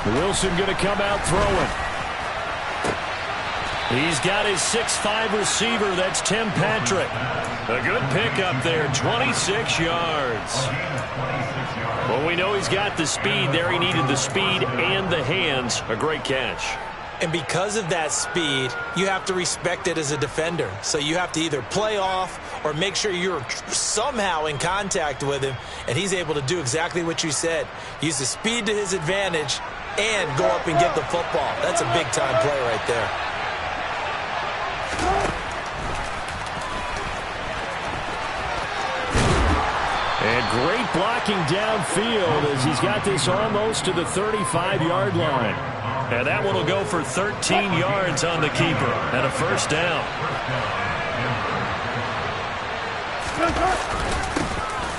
Wilson going to come out throwing. He's got his 6'5" receiver. That's Tim Patrick. A good pickup there, 26 yards. Well, we know he's got the speed there. He needed the speed and the hands. A great catch. And because of that speed, you have to respect it as a defender. So you have to either play off or make sure you're somehow in contact with him. And he's able to do exactly what you said. Use the speed to his advantage and go up and get the football. That's a big-time play right there. And great blocking downfield as he's got this almost to the 35-yard line. And that one will go for 13 yards on the keeper and a first down.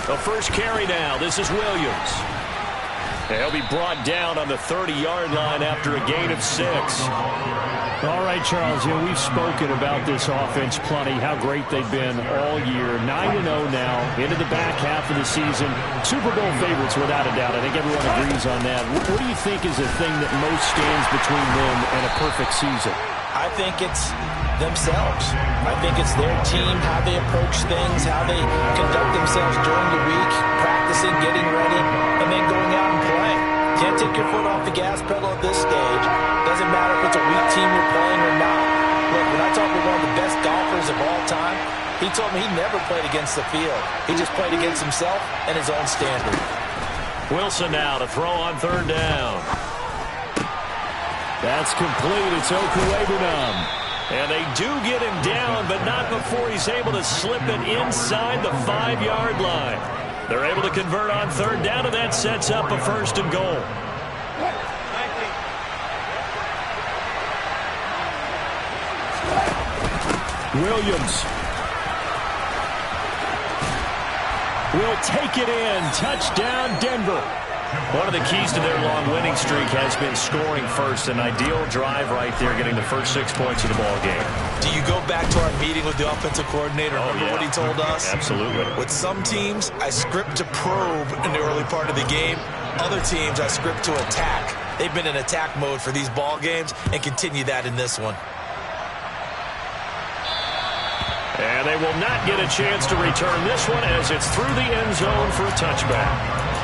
The first carry now. This is Williams. He'll be brought down on the 30-yard line after a gain of 6. All right, Charles, we've spoken about this offense plenty, how great they've been all year. 9-0 now, into the back half of the season. Super Bowl favorites, without a doubt. I think everyone agrees on that. What do you think is the thing that most stands between them and a perfect season? I think it's themselves. I think it's their team, how they approach things, how they conduct themselves during the week, practicing, getting ready, and then going out and playing. Can't take your foot off the gas pedal at this stage. Doesn't matter if it's a weak team you're playing or not. Look, when I talk with one of the best golfers of all time, he told me he never played against the field. He just played against himself and his own standard. Wilson now to throw on third down. That's complete. It's Okuegbunam. And they do get him down, but not before he's able to slip it inside the 5-yard line. They're able to convert on third down, and that sets up a first and goal. Williams will take it in. Touchdown, Denver. One of the keys to their long winning streak has been scoring first. An ideal drive right there, getting the first 6 points of the ball game. Do you go back to our meeting with the offensive coordinator? Remember what he told us? Absolutely. With some teams, I script to probe in the early part of the game. Other teams, I script to attack. They've been in attack mode for these ball games and continue that in this one. And they will not get a chance to return this one as it's through the end zone for a touchback.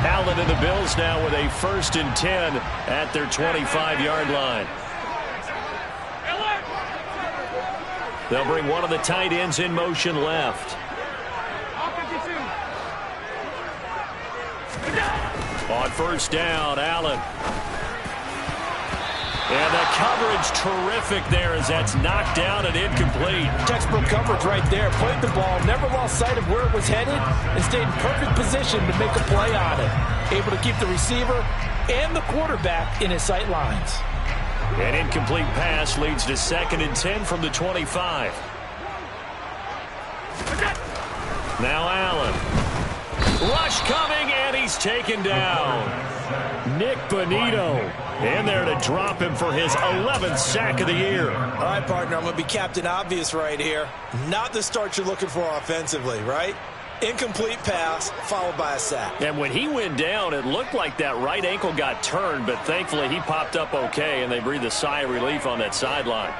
Allen and the Bills now with a 1st and 10 at their 25-yard line. They'll bring one of the tight ends in motion left. On first down, Allen. And the coverage terrific there as that's knocked down and incomplete. Textbook coverage right there. Played the ball, never lost sight of where it was headed, and stayed in perfect position to make a play on it. Able to keep the receiver and the quarterback in his sight lines. An incomplete pass leads to 2nd and 10 from the 25. Now Allen. Rush coming, and he's taken down. Nick Bonito in there to drop him for his 11th sack of the year. All right, partner, I'm going to be Captain Obvious right here. Not the start you're looking for offensively, right? Incomplete pass followed by a sack. And when he went down, it looked like that right ankle got turned, but thankfully he popped up okay, and they breathed a sigh of relief on that sideline.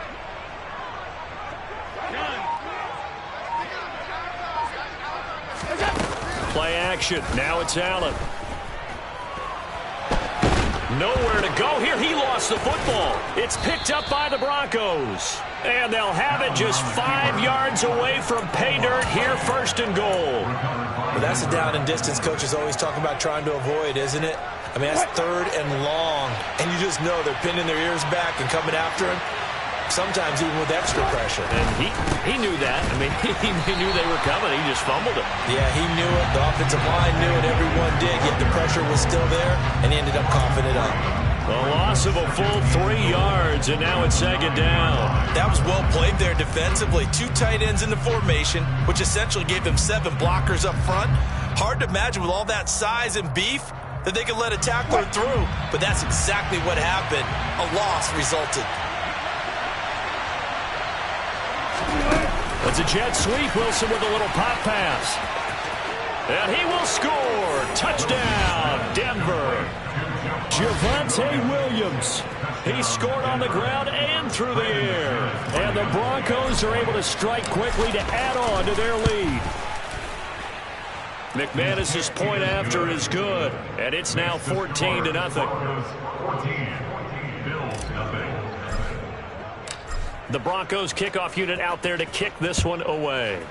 Play action. Now it's Allen. Nowhere to go here. He lost the football. It's picked up by the Broncos. And they'll have it just 5 yards away from pay dirt here, 1st and goal. Well, that's a down and distance coach is always talking about trying to avoid, isn't it? I mean, that's 3rd and long. And you just know they're pinning their ears back and coming after him. Sometimes even with extra pressure. And he knew that. I mean, he knew they were coming. He just fumbled it. Yeah, he knew it. The offensive line knew it. Everyone did. Yet the pressure was still there, and he ended up coughing it up. A loss of a full 3 yards, and now it's 2nd down. That was well played there defensively. 2 tight ends in the formation, which essentially gave them 7 blockers up front. Hard to imagine with all that size and beef that they could let a tackler through. But that's exactly what happened. A loss resulted. It's a jet sweep. Wilson with a little pop pass. And he will score. Touchdown, Denver. Javonte Williams. He scored on the ground and through the air. And the Broncos are able to strike quickly to add on to their lead. McManus's point after is good. And it's now 14-0. The Broncos kickoff unit out there to kick this one away.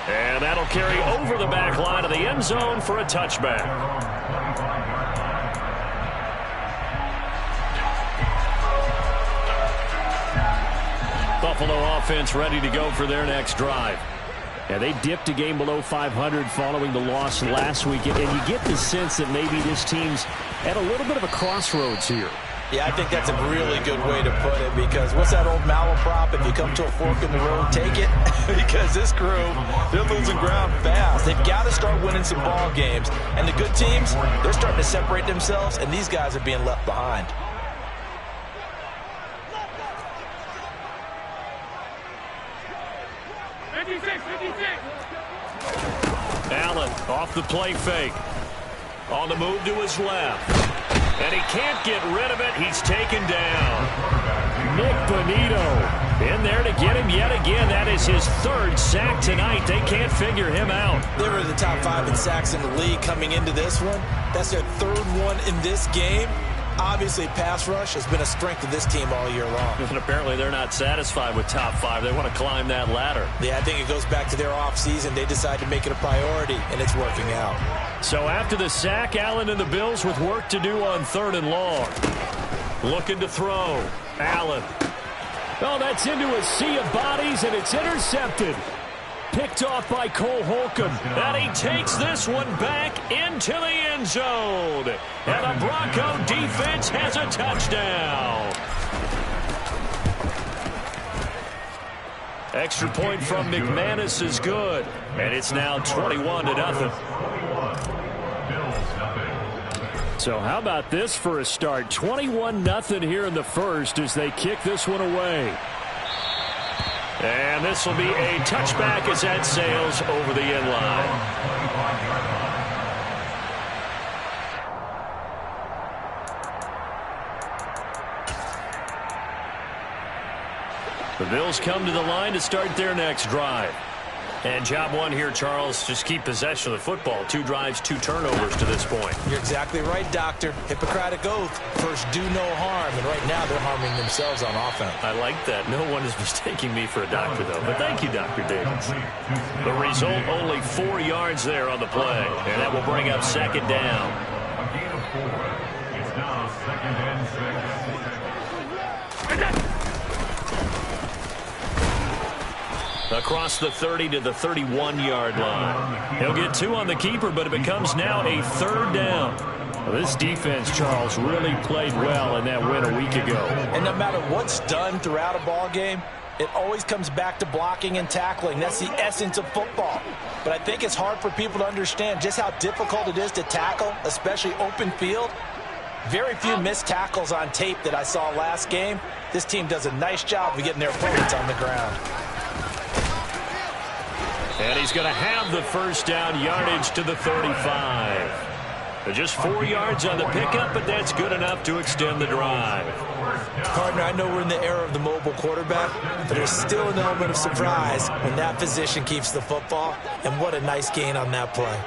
And that'll carry over the back line of the end zone for a touchback. Buffalo offense ready to go for their next drive. And they dipped a game below 500 following the loss last week. And you get the sense that maybe this team's at a little bit of a crossroads here. Yeah, I think that's a really good way to put it, because what's that old malaprop? If you come to a fork in the road, take it. Because this crew, they're losing ground fast. They've got to start winning some ball games. And the good teams, they're starting to separate themselves, and these guys are being left behind. Allen off the play fake. On the move to his left. And he can't get rid of it. He's taken down. Nick Bonito in there to get him yet again. That is his third sack tonight. They can't figure him out. They were the top 5 in sacks in the league coming into this one. That's their third one in this game. Obviously, pass rush has been a strength of this team all year long. And apparently they're not satisfied with top 5. They want to climb that ladder. Yeah, I think it goes back to their offseason. They decided to make it a priority, and it's working out. So after the sack, Allen and the Bills with work to do on 3rd and long. Looking to throw. Allen. Oh, that's into a sea of bodies, and it's intercepted. Picked off by Cole Holcomb. And he takes this one back into the end zone. And the Bronco defense has a touchdown. Extra point from McManus is good. And it's now 21-0. So how about this for a start? 21-0 here in the first as they kick this one away. And this will be a touchback as that sails over the end line. The Bills come to the line to start their next drive. And job one here, Charles, just keep possession of the football. 2 drives, 2 turnovers to this point. You're exactly right, Doctor. Hippocratic oath. First, do no harm. And right now, they're harming themselves on offense. I like that. No one is mistaking me for a doctor, though. But thank you, Dr. Davis. The result, only 4 yards there on the play. And that will bring up 2nd down. A gain of 4. It's now 2nd and 6. Across the 30 to the 31-yard line. He'll get 2 on the keeper, but it becomes now a 3rd down. Well, this defense, Charles, really played well in that win a week ago. And no matter what's done throughout a ball game, it always comes back to blocking and tackling. That's the essence of football. But I think it's hard for people to understand just how difficult it is to tackle, especially open field. Very few missed tackles on tape that I saw last game. This team does a nice job of getting their opponents on the ground. And he's going to have the first down, yardage to the 35. Just 4 yards on the pickup, but that's good enough to extend the drive. Partner, I know we're in the era of the mobile quarterback, but there's still an element of surprise when that position keeps the football, and what a nice gain on that play.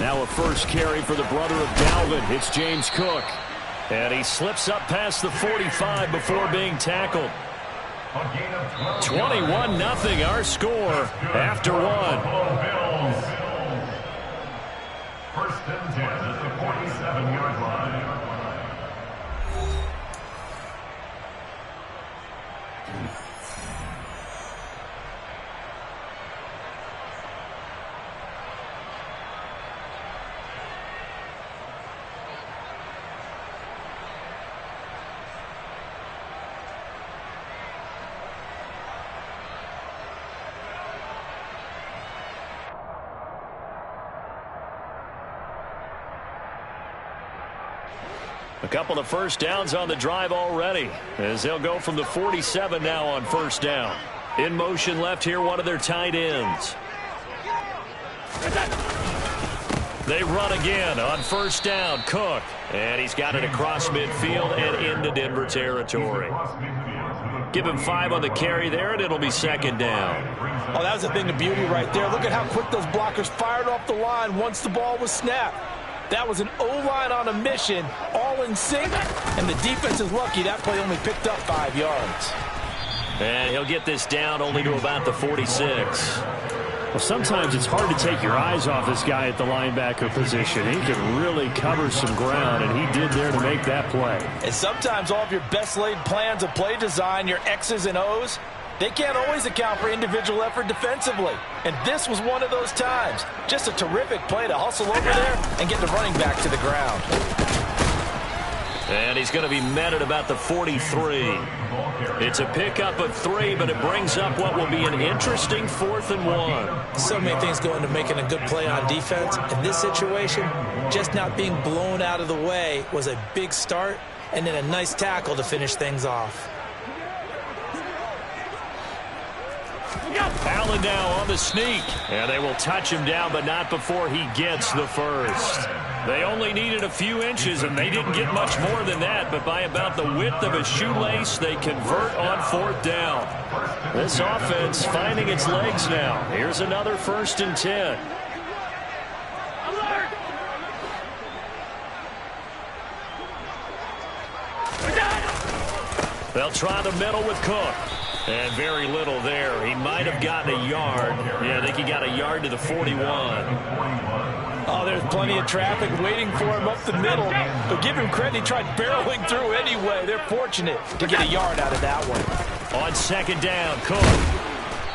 Now a first carry for the brother of Dalvin. It's James Cook. And he slips up past the 45 before being tackled. 21-0 our score after 1. First and 10 at the 47-yard line. A couple of first downs on the drive already, as they'll go from the 47 now on first down. In motion left here, one of their tight ends. They run again on first down. Cook. And he's got it across midfield and into Denver territory. Give him 5 on the carry there, and it'll be second down. Oh, that was a thing of beauty right there. Look at how quick those blockers fired off the line once the ball was snapped. That was an O-line on a mission, all in sync, and the defense is lucky that play only picked up 5 yards. And he'll get this down only to about the 46. Well, sometimes it's hard to take your eyes off this guy at the linebacker position. He can really cover some ground, and he did there to make that play. And sometimes all of your best laid plans of play design, your X's and O's, they can't always account for individual effort defensively. And this was one of those times. Just a terrific play to hustle over there and get the running back to the ground. And he's going to be met at about the 43. It's a pickup of 3, but it brings up what will be an interesting 4th and 1. So many things go into making a good play on defense. In this situation, just not being blown out of the way was a big start, and then a nice tackle to finish things off. Allen now on the sneak. And they will touch him down, but not before he gets the first. They only needed a few inches, and they didn't get much more than that. But by about the width of a shoelace, they convert on 4th down. This offense finding its legs now. Here's another 1st and 10. They'll try the middle with Cook. And very little there. He might have gotten a yard. Yeah, I think he got a yard to the 41. Oh, there's plenty of traffic waiting for him up the middle. But give him credit, he tried barreling through anyway. They're fortunate to get a yard out of that one. On second down, Cook.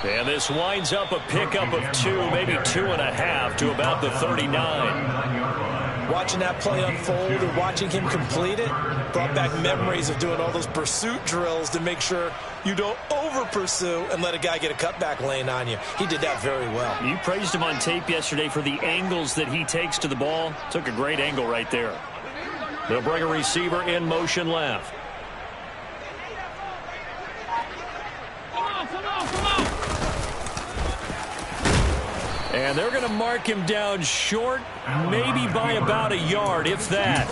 And this winds up a pickup of 2, maybe 2.5 to about the 39. Watching that play unfold and watching him complete it brought back memories of doing all those pursuit drills to make sure you don't over-pursue and let a guy get a cutback lane on you. He did that very well. You praised him on tape yesterday for the angles that he takes to the ball. Took a great angle right there. They'll bring a receiver in motion left. And they're going to mark him down short, maybe by about a yard, if that.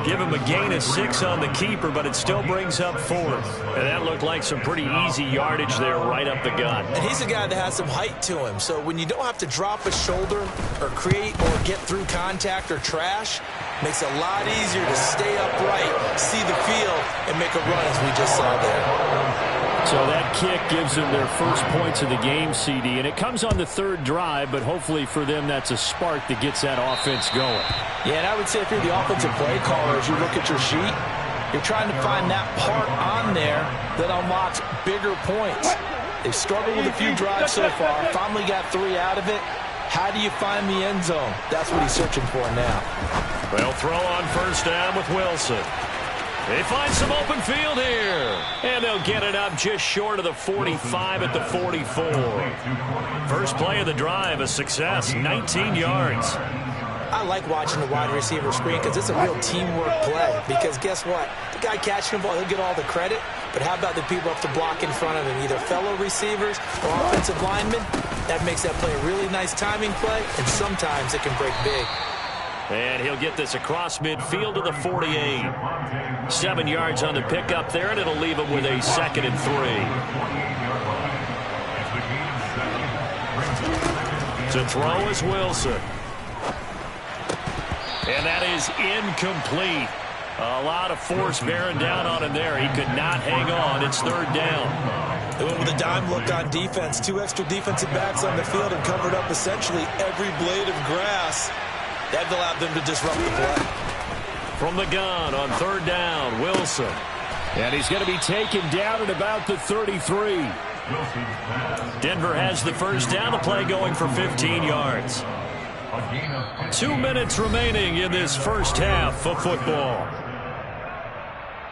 Give him a gain of 6 on the keeper, but it still brings up 4th. And that looked like some pretty easy yardage there right up the gut. And he's a guy that has some height to him, so when you don't have to drop a shoulder or create or get through contact or trash, makes it a lot easier to stay upright, see the field, and make a run as we just saw there. So that kick gives them their first points of the game, CD, and it comes on the 3rd drive, but hopefully for them that's a spark that gets that offense going. Yeah, and I would say if you're the offensive play caller, as you look at your sheet, you're trying to find that part on there that unlocks bigger points. They've struggled with a few drives so far, finally got 3 out of it. How do you find the end zone? That's what he's searching for now. They'll throw on first down with Wilson. They find some open field here. And they'll get it up just short of the 45 at the 44. First play of the drive, a success, 19 yards. I like watching the wide receiver screen because it's a real teamwork play. Because guess what? The guy catching the ball, he'll get all the credit. But how about the people up to block in front of him, either fellow receivers or offensive linemen? That makes that play a really nice timing play, and sometimes it can break big. And he'll get this across midfield to the 48. 7 yards on the pickup there, and it'll leave him with a 2nd and 3. To throw is Wilson. And that is incomplete. A lot of force bearing down on him there. He could not hang on. It's 3rd down. They went with a dime look on defense. 2 extra defensive backs on the field and covered up essentially every blade of grass. That allowed them to disrupt the play. From the gun on 3rd down, Wilson. And he's going to be taken down at about the 33. Denver has the first down. The play going for 15 yards. 2 minutes remaining in this first half of football.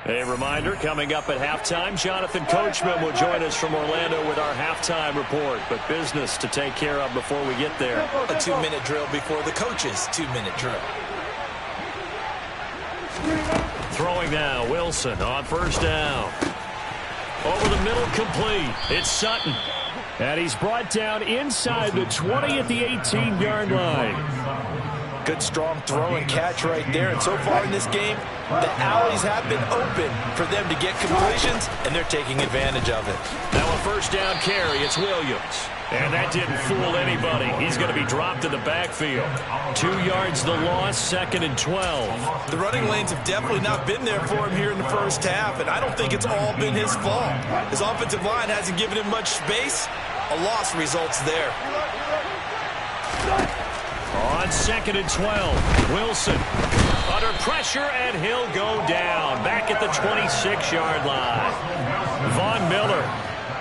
A reminder, coming up at halftime, Jonathan Coachman will join us from Orlando with our halftime report. But business to take care of before we get there. A 2-minute drill before the coach's 2-minute drill. Throwing now, Wilson on first down. Over the middle, complete. It's Sutton. And he's brought down inside the 20 at the 18-yard line. Good, strong throw and catch right there. And so far in this game, the alleys have been open for them to get completions, and they're taking advantage of it. Now a first down carry. It's Williams. And that didn't fool anybody. He's going to be dropped in the backfield. 2 yards the loss, 2nd and 12. The running lanes have definitely not been there for him here in the first half, and I don't think it's all been his fault. His offensive line hasn't given him much space. A loss results there. On 2nd and 12, Wilson under pressure, and he'll go down back at the 26-yard line. Von Miller,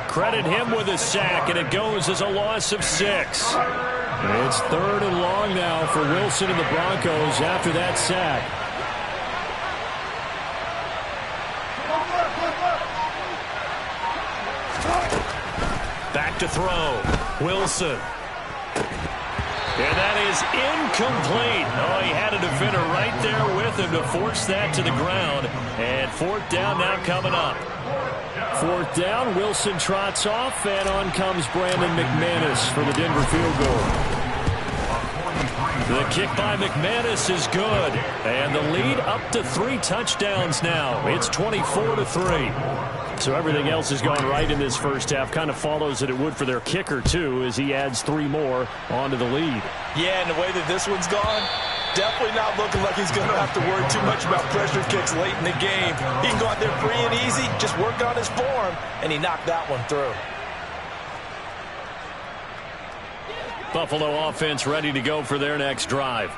credit him with a sack, and it goes as a loss of 6. It's 3rd and long now for Wilson and the Broncos after that sack. Back to throw, Wilson. And that is incomplete. Oh, he had a defender right there with him to force that to the ground. And 4th down now coming up. 4th down, Wilson trots off, and on comes Brandon McManus for the Denver field goal. The kick by McManus is good. And the lead up to 3 touchdowns now. It's 24-3. So everything else has gone right in this first half. Kind of follows that it would for their kicker, too, as he adds 3 more onto the lead. Yeah, and the way that this one's gone, definitely not looking like he's going to have to worry too much about pressure kicks late in the game. He can go out there free and easy, just work on his form, and he knocked that one through. Buffalo offense ready to go for their next drive.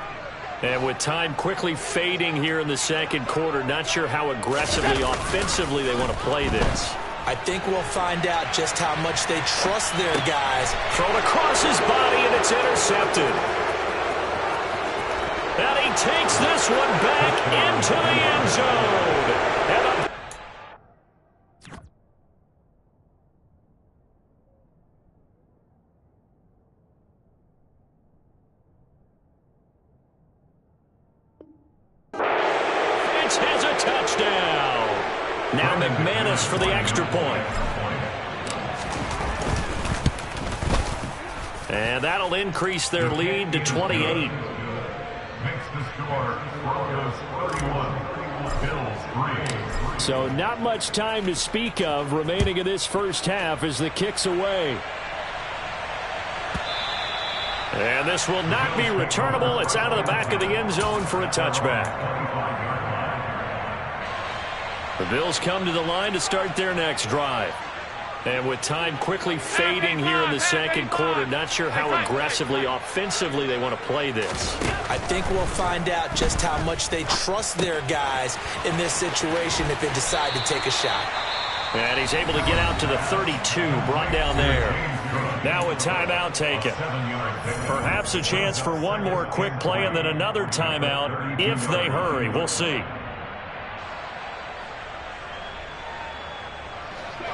And with time quickly fading here in the second quarter, not sure how aggressively, offensively they want to play this. I think we'll find out just how much they trust their guys. Thrown across his body, and it's intercepted. And he takes this one back into the end zone. And has a touchdown. Now McManus for the extra point. And that'll increase their lead to 28. Makes the score Broncos 31, Bills 3. So not much time to speak of remaining in this first half as the kick's away. And this will not be returnable. It's out of the back of the end zone for a touchback. The Bills come to the line to start their next drive. And with time quickly fading here in the second quarter, not sure how aggressively, offensively they want to play this. I think we'll find out just how much they trust their guys in this situation if they decide to take a shot. And he's able to get out to the 32, brought down there. Now a timeout taken. Perhaps a chance for one more quick play and then another timeout if they hurry. We'll see.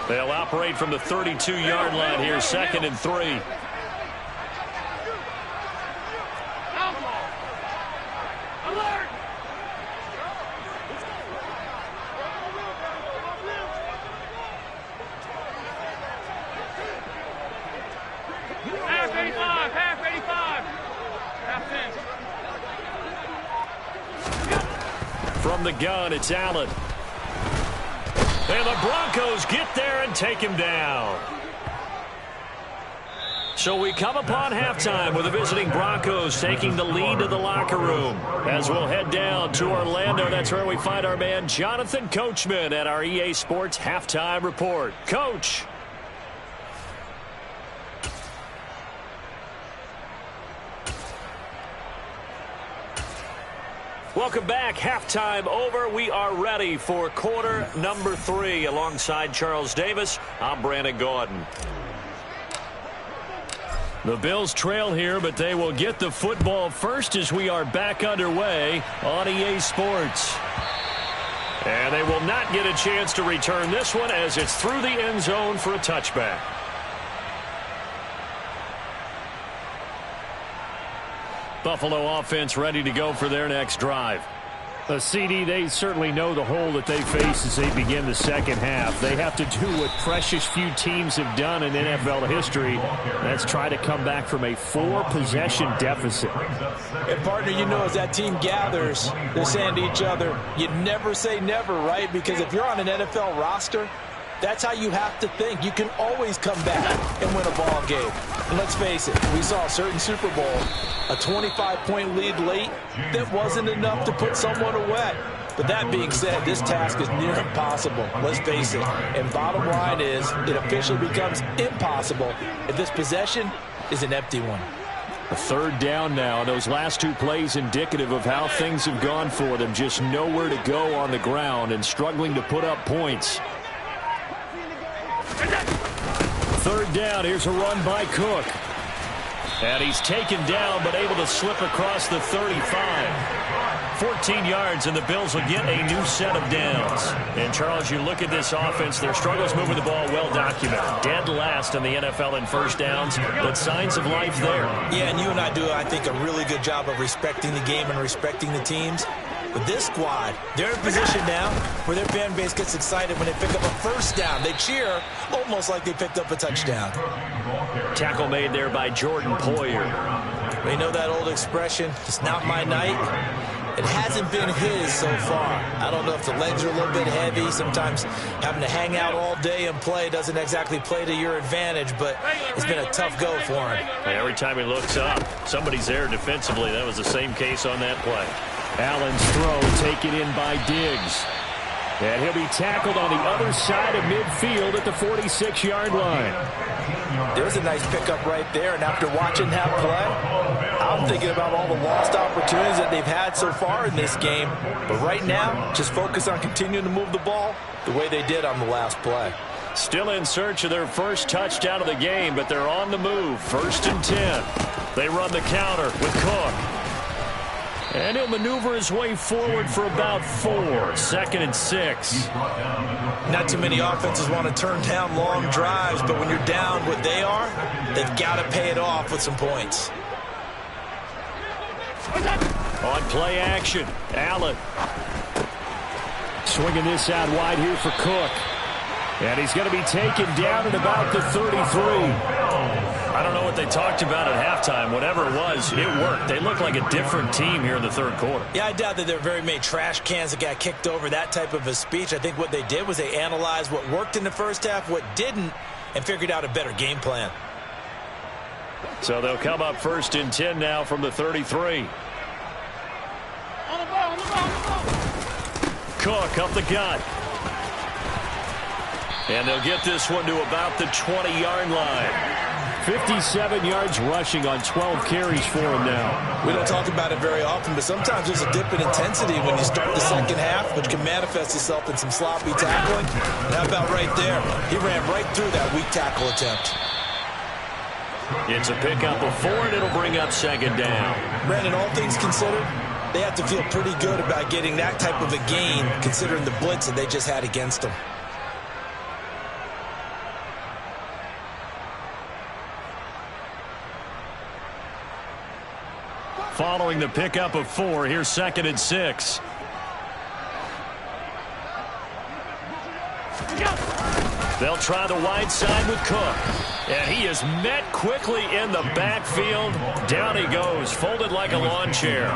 They'll operate from the 32-yard line here, 2nd and 3. Half 85, half 85. Half 10. From the gun, it's Allen. And the Broncos get there and take him down. So we come upon halftime with the visiting Broncos taking the lead to the locker room. As we'll head down to Orlando, that's where we find our man Jonathan Coachman at our EA Sports Halftime Report. Coach. Welcome back. Halftime over. We are ready for quarter number 3. Alongside Charles Davis, I'm Brandon Gaudin. The Bills trail here, but they will get the football first as we are back underway on EA Sports. And they will not get a chance to return this one as it's through the end zone for a touchback. Buffalo offense ready to go for their next drive. CD, they certainly know the hole that they face as they begin the second half. They have to do what precious few teams have done in NFL history. That's try to come back from a 4-possession deficit. And, partner, you know, as that team gathers, they're saying to each other, you never say never, right? Because if you're on an NFL roster, that's how you have to think. You can always come back and win a ball game. And let's face it, we saw a certain Super Bowl, a 25-point lead late that wasn't enough to put someone away. But that being said, this task is near impossible. Let's face it. And bottom line is, it officially becomes impossible if this possession is an empty one. A third down now. Those last 2 plays indicative of how things have gone for them. Just nowhere to go on the ground and struggling to put up points. Third down. Here's a run by Cook. And he's taken down but able to slip across the 35. 14 yards, and the Bills will get a new set of downs. And, Charles, you look at this offense, their struggles moving the ball well documented. Dead last in the NFL in first downs, but signs of life there. Yeah, and you and I do, I think, a really good job of respecting the game and respecting the teams. But this squad, they're in position now where their fan base gets excited when they pick up a first down. They cheer almost like they picked up a touchdown. Tackle made there by Jordan Poyer. They know that old expression, it's not my night. It hasn't been his so far. I don't know if the legs are a little bit heavy. Sometimes having to hang out all day and play doesn't exactly play to your advantage, but it's been a tough go for him. Every time he looks up, somebody's there defensively. That was the same case on that play. Allen's throw taken in by Diggs. And he'll be tackled on the other side of midfield at the 46-yard line. There's a nice pickup right there, and after watching that play, I'm thinking about all the lost opportunities that they've had so far in this game. But right now, just focus on continuing to move the ball the way they did on the last play. Still in search of their first touchdown of the game, but they're on the move. 1st and 10. They run the counter with Cook. And he'll maneuver his way forward for about 4. 2nd and 6. Not too many offenses want to turn down long drives, but when you're down what they are, they've got to pay it off with some points. On play action, Allen. Swinging this out wide here for Cook. And he's going to be taken down at about the 33. I don't know what they talked about at halftime. Whatever it was, it worked. They look like a different team here in the third quarter. Yeah, I doubt that there are very many trash cans that got kicked over, that type of a speech. I think what they did was they analyzed what worked in the first half, what didn't, and figured out a better game plan. So they'll come up 1st and 10 now from the 33. Cook up the gut. And they'll get this one to about the 20-yard line. 57 yards rushing on 12 carries for him now. We don't talk about it very often, but sometimes there's a dip in intensity when you start the second half, which can manifest itself in some sloppy tackling. And how about right there? He ran right through that weak tackle attempt. It's a pickup of 4, and it'll bring up 2nd down. Brandon, all things considered, they have to feel pretty good about getting that type of a gain, considering the blitz that they just had against them. Following the pickup of 4, here's 2nd and 6. They'll try the wide side with Cook. And he is met quickly in the backfield. Down he goes, folded like a lawn chair.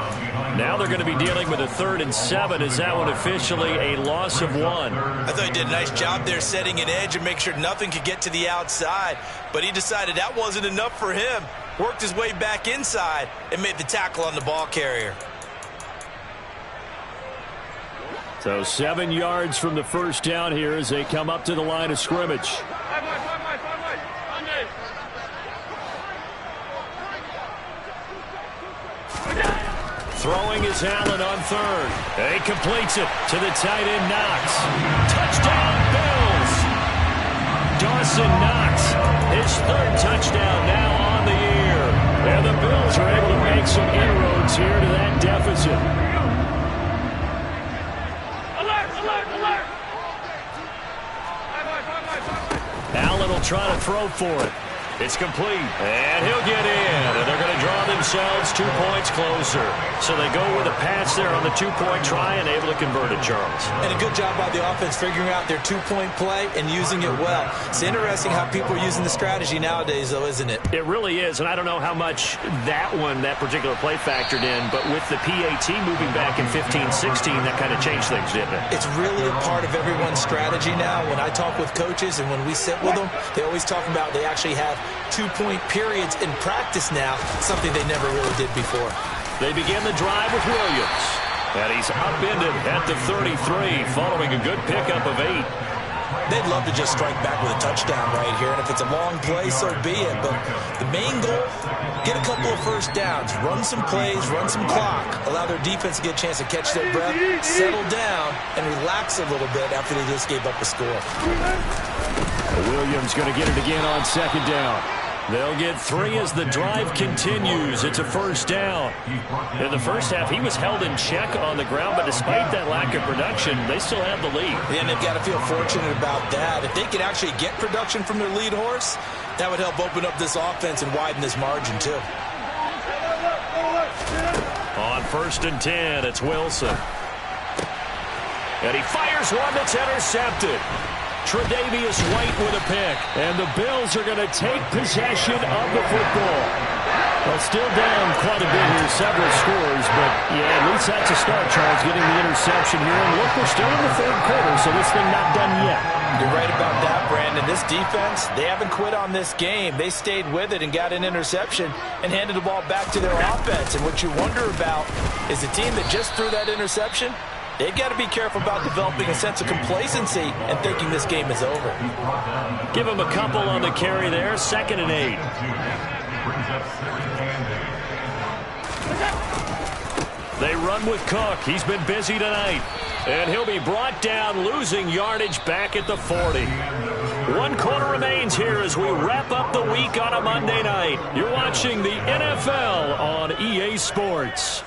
Now they're going to be dealing with a 3rd and 7. Is that one officially a loss of 1? I thought he did a nice job there setting an edge and make sure nothing could get to the outside. But he decided that wasn't enough for him. Worked his way back inside and made the tackle on the ball carrier. So 7 yards from the first down here as they come up to the line of scrimmage. Throwing is Allen on 3rd. He completes it to the tight end Knox. Touchdown Bills! Dawson Knox, his 3rd touchdown now on the year. And the Bills are able to make some inroads here to that deficit. Allen will try to throw for it. It's complete, and he'll get in, and they're going to draw themselves 2 points closer. So they go with a pass there on the two-point try and able to convert it, Charles. And a good job by the offense figuring out their two-point play and using it well. It's interesting how people are using the strategy nowadays, though, isn't it? It really is, and I don't know how much that particular play factored in, but with the PAT moving back in 15-16, that kind of changed things, didn't it? It's really a part of everyone's strategy now. When I talk with coaches and when we sit with them, they always talk about they actually have two-point periods in practice now, something they never really did before. They begin the drive with Williams, and he's upended at the 33 following a good pickup of 8. They'd love to just strike back with a touchdown right here, and if it's a long play, so be it. But the main goal, get a couple of first downs, run some plays, run some clock, allow their defense to get a chance to catch their breath, settle down, and relax a little bit after they just gave up a score. Williams going to get it again on second down. They'll get 3 as the drive continues. It's a first down. In the first half, he was held in check on the ground, but despite that lack of production, they still have the lead. And they've got to feel fortunate about that. If they could actually get production from their lead horse, that would help open up this offense and widen this margin, too. On 1st and 10, it's Wilson. And he fires one that's intercepted. Tre'Davious White with a pick. And the Bills are going to take possession of the football. Well, still down quite a bit here, several scores, but yeah, at least that's a start, Charles, getting the interception here. And look, we're still in the 3rd quarter, so this thing not done yet. You're right about that, Brandon. This defense, they haven't quit on this game. They stayed with it and got an interception and handed the ball back to their offense. And what you wonder about is the team that just threw that interception, they've got to be careful about developing a sense of complacency and thinking this game is over. Give them a couple on the carry there, 2nd and 8. They run with Cook. He's been busy tonight. And he'll be brought down, losing yardage back at the 40. 1 quarter remains here as we wrap up the week on a Monday night. You're watching the NFL on EA Sports.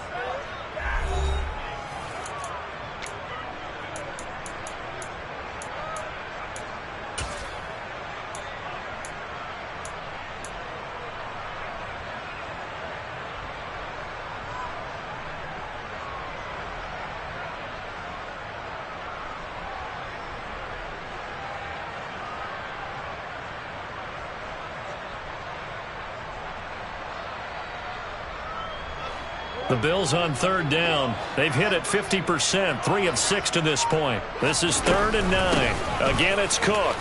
The Bills on 3rd down. They've hit it 50%, 3 of 6 to this point. This is 3rd and 9. Again, it's Cook.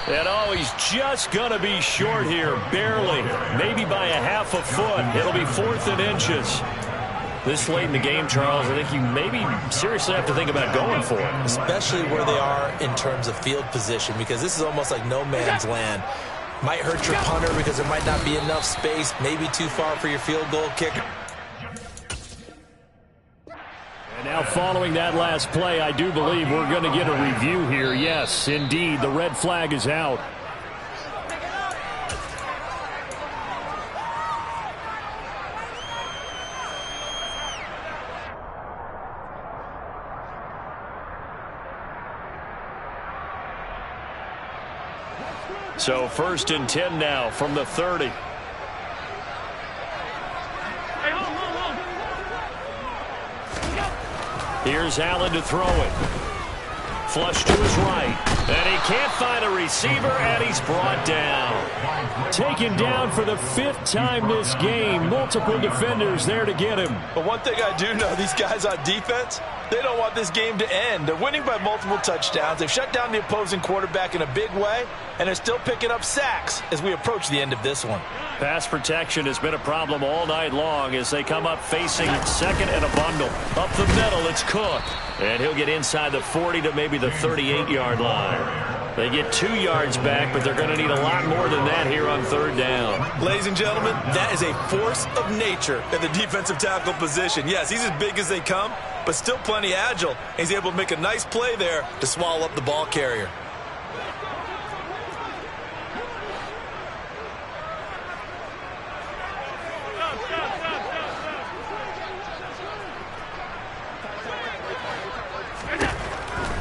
And oh, he's just going to be short here, barely, maybe by a half a foot. It'll be 4th and inches. This late in the game, Charles, I think you maybe seriously have to think about going for it. Especially where they are in terms of field position, because this is almost like no man's land. Might hurt your punter because there might not be enough space, maybe too far for your field goal kicker. Now, following that last play, I do believe we're going to get a review here. Yes, indeed, the red flag is out. So 1st and 10 now from the 30. Here's Allen to throw it. Flush to his right. And he can't find a receiver, and he's brought down. Taken down for the 5th time this game. Multiple defenders there to get him. But one thing I do know, these guys on defense, they don't want this game to end. They're winning by multiple touchdowns. They've shut down the opposing quarterback in a big way, and they're still picking up sacks as we approach the end of this one. Pass protection has been a problem all night long as they come up facing 2nd and a bundle. Up the middle, it's Cook. And he'll get inside the 40 to maybe the 38-yard line. They get 2 yards back, but they're going to need a lot more than that here on 3rd down. Ladies and gentlemen, that is a force of nature in the defensive tackle position. Yes, he's as big as they come, but still plenty agile. He's able to make a nice play there to swallow up the ball carrier.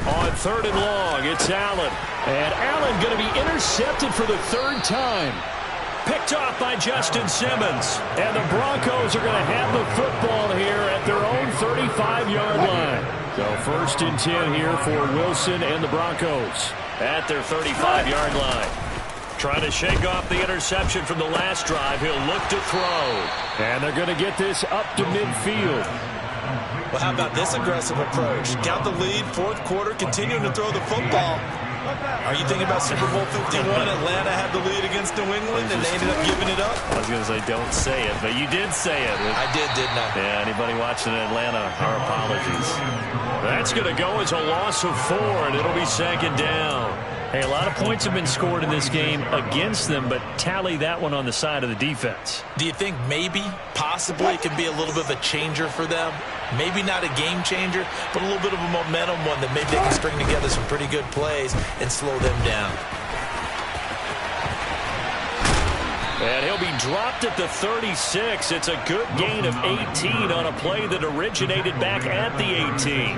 On 3rd and long, it's Allen. And Allen going to be intercepted for the third time. Picked off by Justin Simmons. And the Broncos are going to have the football here at their own 35-yard line. So 1st and 10 here for Wilson and the Broncos at their 35-yard line. Trying to shake off the interception from the last drive. He'll look to throw. And they're going to get this up to midfield. Well, how about this aggressive approach? Got the lead, 4th quarter, continuing to throw the football. Are you thinking about Super Bowl 51? Atlanta had the lead against New England, and they ended up giving it up? I was going to say, don't say it, but you did say it. I did, didn't I? Yeah, anybody watching Atlanta, our apologies. That's going to go as a loss of 4, and it'll be 2nd down. Hey, a lot of points have been scored in this game against them, but tally that one on the side of the defense. Do you think maybe, possibly, it could be a little bit of a changer for them? Maybe not a game changer, but a little bit of a momentum one that maybe they can string together some pretty good plays and slow them down. And he'll be dropped at the 36. It's a good gain of 18 on a play that originated back at the 18.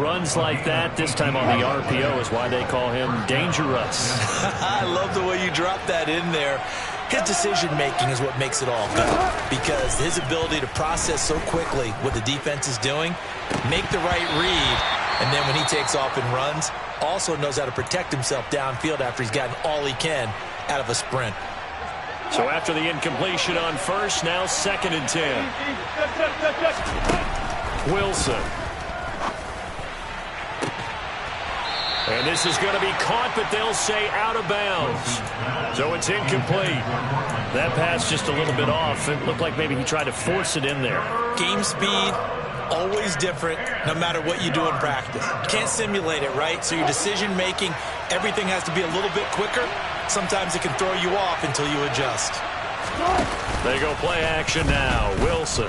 Runs like that, this time on the RPO, is why they call him dangerous. I love the way you dropped that in there. His decision-making is what makes it all good, because his ability to process so quickly what the defense is doing, make the right read, and then when he takes off and runs, also knows how to protect himself downfield after he's gotten all he can out of a sprint. So after the incompletion on 1st, now 2nd and 10. Wilson. And this is going to be caught, but they'll say out of bounds. So it's incomplete. That pass just a little bit off. It looked like maybe he tried to force it in there. Game speed, always different, no matter what you do in practice. You can't simulate it, right? So your decision-making, everything has to be a little bit quicker. Sometimes it can throw you off until you adjust. They go play action now. Wilson.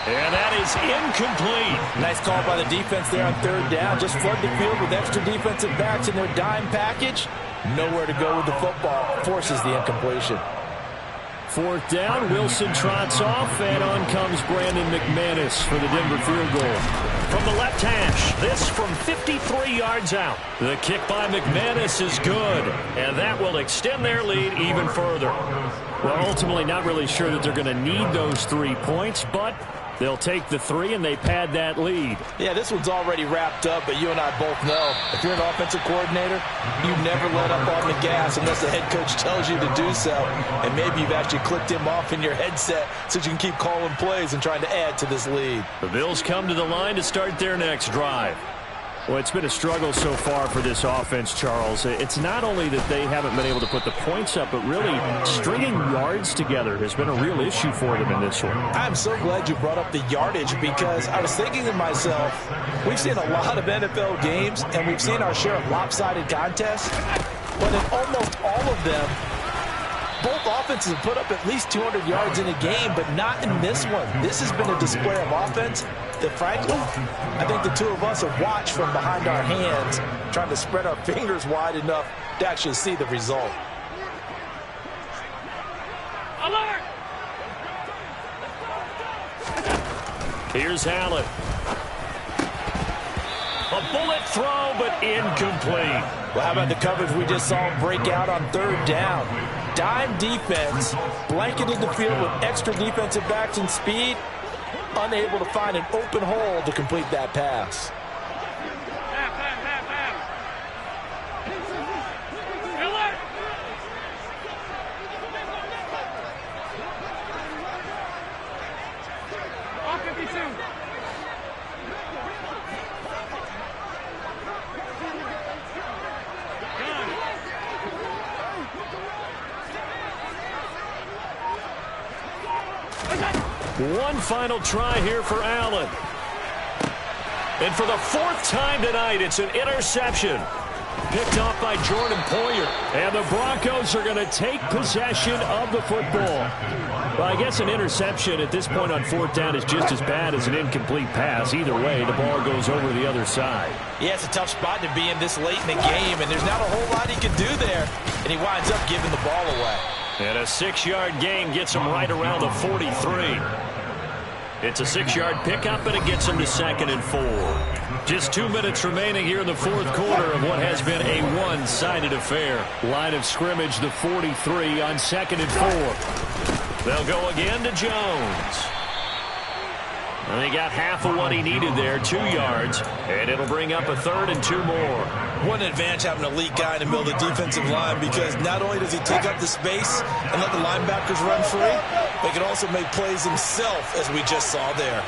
And that is incomplete. Nice call by the defense there on 3rd down. Just flood the field with extra defensive backs in their dime package. Nowhere to go with the football. Forces the incompletion. 4th down. Wilson trots off, and on comes Brandon McManus for the Denver field goal. From the left hash, this from 53 yards out. The kick by McManus is good, and that will extend their lead even further. Well, ultimately, not really sure that they're going to need those 3 points, but they'll take the 3, and they pad that lead. Yeah, this one's already wrapped up, but you and I both know if you're an offensive coordinator, you never let up on the gas unless the head coach tells you to do so. And maybe you've actually clicked him off in your headset so you can keep calling plays and trying to add to this lead. The Bills come to the line to start their next drive. Well, it's been a struggle so far for this offense, Charles. It's not only that they haven't been able to put the points up, but really stringing yards together has been a real issue for them in this one. I'm so glad you brought up the yardage, because I was thinking to myself, we've seen a lot of NFL games, and we've seen our share of lopsided contests, but in almost all of them, both offenses have put up at least 200 yards in a game, but not in this one. This has been a display of offense that, frankly, I think the two of us have watched from behind our hands, trying to spread our fingers wide enough to actually see the result. Alert! Here's Allen. A bullet throw, but incomplete. Well, how about the coverage we just saw break out on 3rd down? Dime defense, blanketed the field with extra defensive backs and speed, unable to find an open hole to complete that pass. One final try here for Allen. And for the 4th time tonight, it's an interception. Picked off by Jordan Poyer. And the Broncos are going to take possession of the football. Well, I guess an interception at this point on 4th down is just as bad as an incomplete pass. Either way, the ball goes over the other side. Yeah, it's a tough spot to be in this late in the game, and there's not a whole lot he can do there. And he winds up giving the ball away. And a 6-yard gain gets him right around the 43. It's a 6-yard pickup, and it gets him to 2nd and 4. Just 2 minutes remaining here in the fourth quarter of what has been a one-sided affair. Line of scrimmage, the 43 on 2nd and 4. They'll go again to Jones. And he got half of what he needed there, 2 yards, and it'll bring up a 3rd and 2 more. What an advantage having an elite guy in the middle of the defensive line, because not only does he take up the space and let the linebackers run free, but he can also make plays himself, as we just saw there.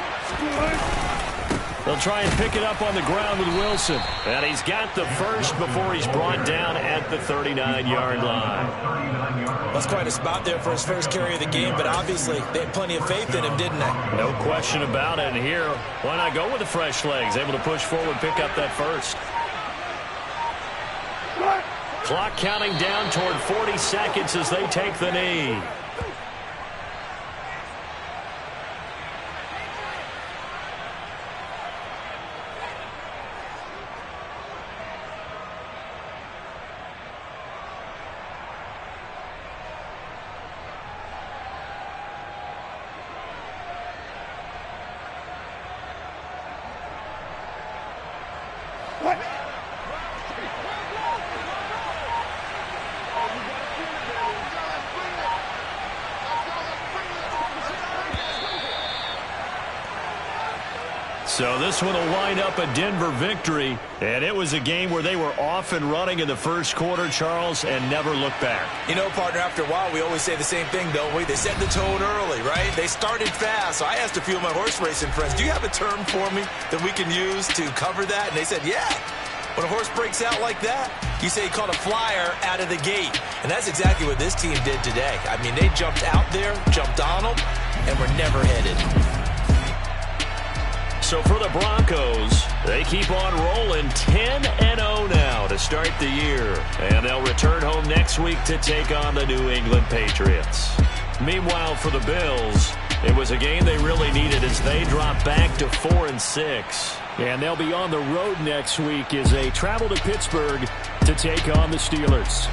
They'll try and pick it up on the ground with Wilson. And he's got the first before he's brought down at the 39-yard line. That's quite a spot there for his first carry of the game, but obviously they had plenty of faith in him, didn't they? No question about it. And here, why not go with the fresh legs? Able to push forward, pick up that first. Clock counting down toward 40 seconds as they take the knee. So this one will wind up a Denver victory, and it was a game where they were off and running in the first quarter, Charles, and never looked back. You know, partner, after a while, we always say the same thing, don't we? They set the tone early, right? They started fast. So I asked a few of my horse racing friends, do you have a term for me that we can use to cover that? And they said, yeah. When a horse breaks out like that, you say he caught a flyer out of the gate. And that's exactly what this team did today. I mean, they jumped out there, jumped on them, and were never headed. So for the Broncos, they keep on rolling 10-0 now to start the year. And they'll return home next week to take on the New England Patriots. Meanwhile, for the Bills, it was a game they really needed as they drop back to 4-6. And they'll be on the road next week as they travel to Pittsburgh to take on the Steelers.